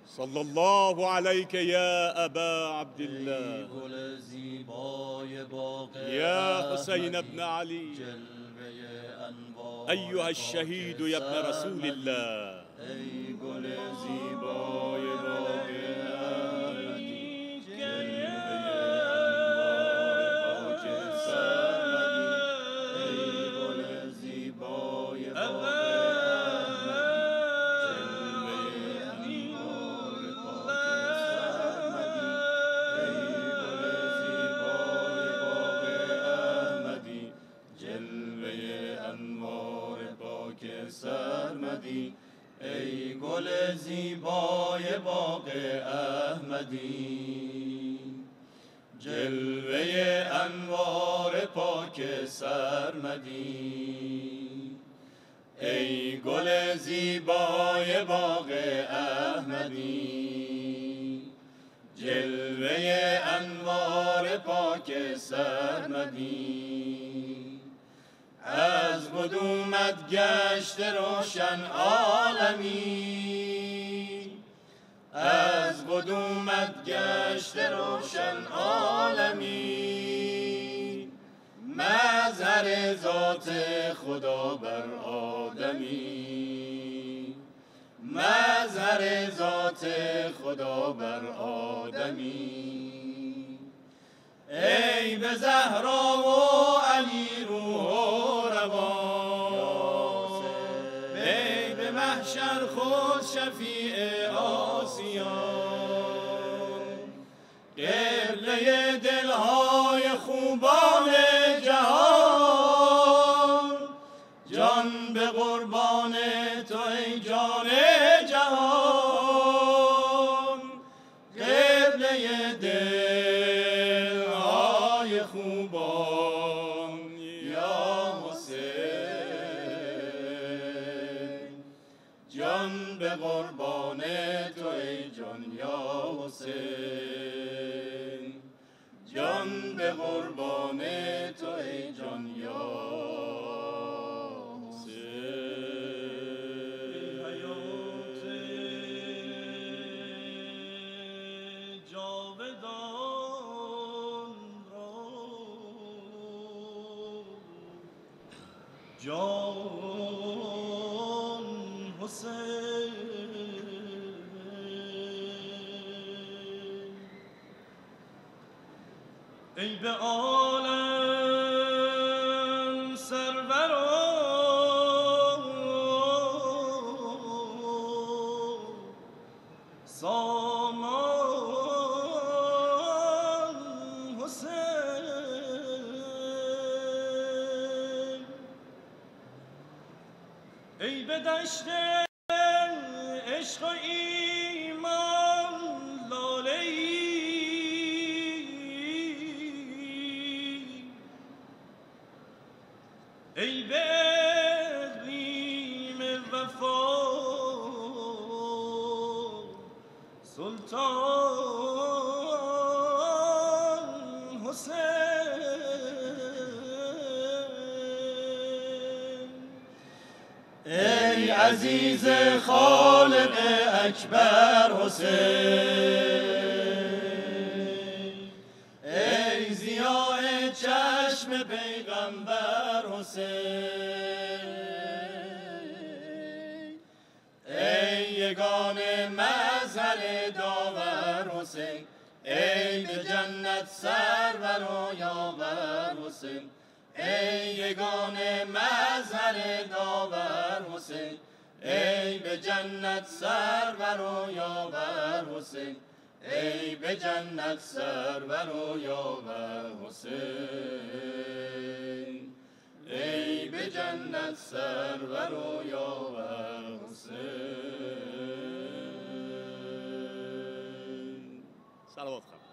صلی الله علیک یا ابا عبدالله گل زیبای باغ یا حسین ابن علی جلوه انوار ایها الشهید یا ابن رسول الله ای گل زیبای باغ احمدی جلوه انوار پاک سرمدی ای گل زیبای باغ سرمدی ای گل زیبای باغ احمدی جلوه انوار پاک سرمدی ای گل زیبای باغ احمدی جلوه انوار پاک سرمدی از قدومت گشت روشن عالمی از قدومت گشت روشن عالمی مظهر ذات خدا بر آدمی مظهر ذات خدا بر آدمی ای به زهرا و علی روح و روان ای به محشر خود شفیع آسیان قبله دلهای خوبان جهان جان به قربان تو ای جان جهان قبله دلهای خوبان یا حسین جان به قربان تو ای جان یا حسین جان به قربان تو ای جان یا جان حسین ای به عالم سرور و سامان حسین ای به دشت عشق و ایمان لاله‌ای ای به اقلیم وفا سلطان حسین ای عزیز خالق اکبر حسین ای ضیاء چشم پیغمبر حسین ای یگانه مظهر داور حسین ای به جنت سرور و یاور حسین ای یگانه مظهر داور حسین ای به جنت سرور و یاور حسین ای به جنت سرور و یاور حسین ای به جنت سرور و یاور حسین صلوات خواهد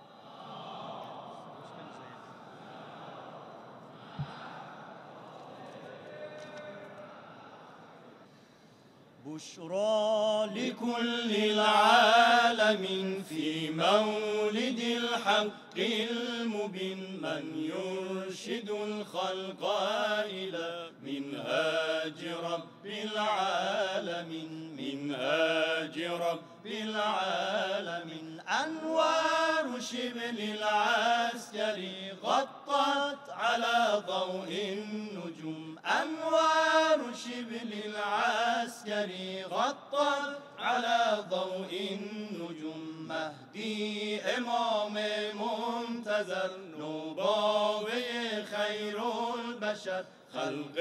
بشرى لكل العالمين في مولد الحق المبين من يرشد الخلق إلى منهاج رب العالمين منهاج رب العالمين على ضوء النجوم أنوار شبل العسكري غطت على ضوء النجوم مهدي امام منتظر نوباوه خیر البشر خلق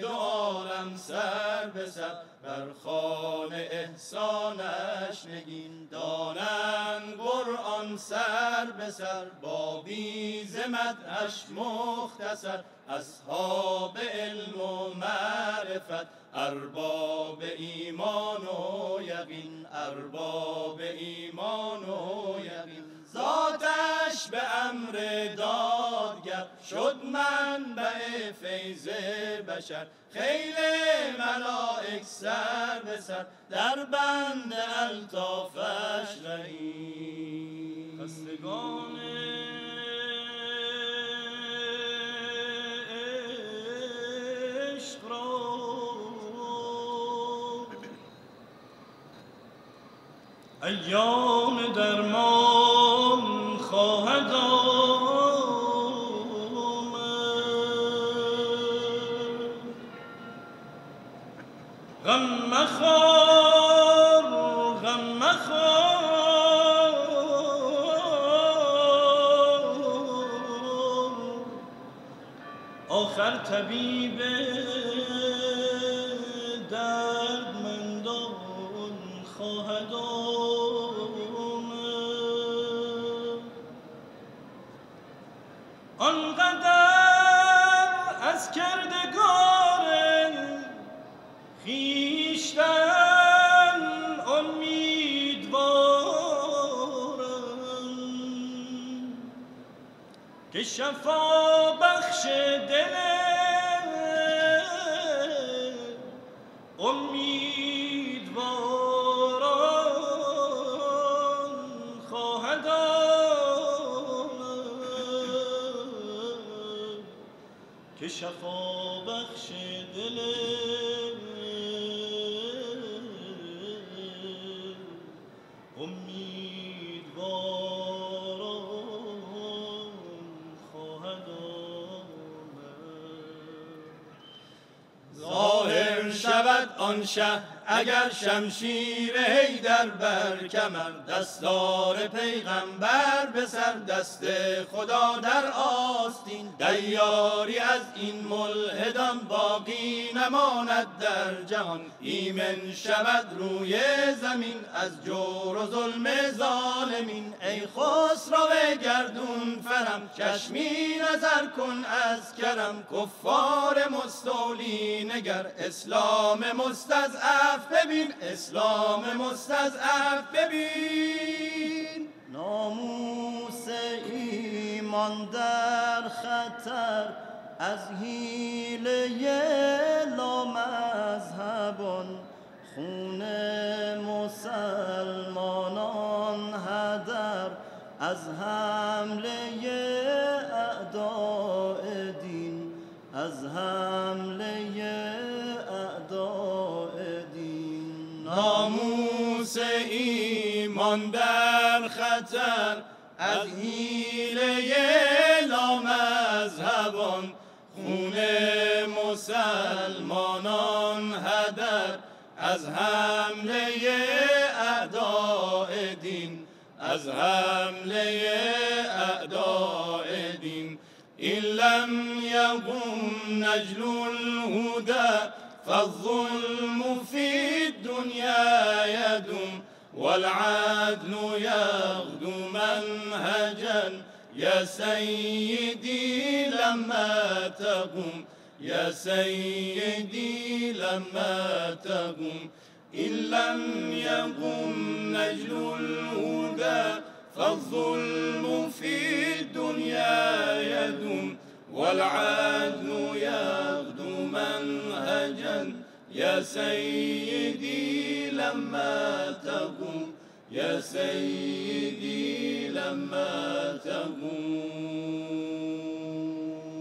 دو عالم سر به سر بر خوان احسانش نگین دانند قرآن سر به سر بابی ز مدحش مختصر اصحاب علم و معرفت ارباب ایمان و یقین ارباب ایمان و یقین ذاتش به امر دادگر شد منبع فیض بشر خیل ملائک سر به سر در بند الطافش رهید خستگان عشق را ایام درمان خواهد غم مخور غم مخور آخر طبیب دردمندان خواهد آنقدر از کردگار خویشتن امیدوارم که شفا بخش دل امیدواران خواهد که شفا بخش دل امیدواران خواهد ظاهر شود آن شه اگر شمشیر حیدر بر کمر دستار پیغمبر به سر دست خدا در آستین دیاری از این ملحدان باقی نماند در جهان ایمن شود روی زمین از جور و ظلم ظالمین ای خسرو گردون فرم چشمی نظر کن از کرم کفار مستولی نگر اسلام مستضعف ببین اسلام مستضعف ببین ناموس ایمان در خطر از حیله لامذهبان خون مسلمانان هدر از حمله اعداء دین از حمله اعداء دین ناموس ایمان در خطر از حیله لامذهبان خون مسلمانان هدر از حمله اعداء دین از حمله اعداء دین این لم یقم نجل الهدى فالظلم في الدنيا يدوم والعدل يغدو منهجا يا سيدي لما تقوم يا سيدي لما تقوم إن لم يقم نجل الهدى فالظلم في الدنيا يدوم والعدل يغدو منهجا يا سيدي لما تقوم يا سيدي لما تقوم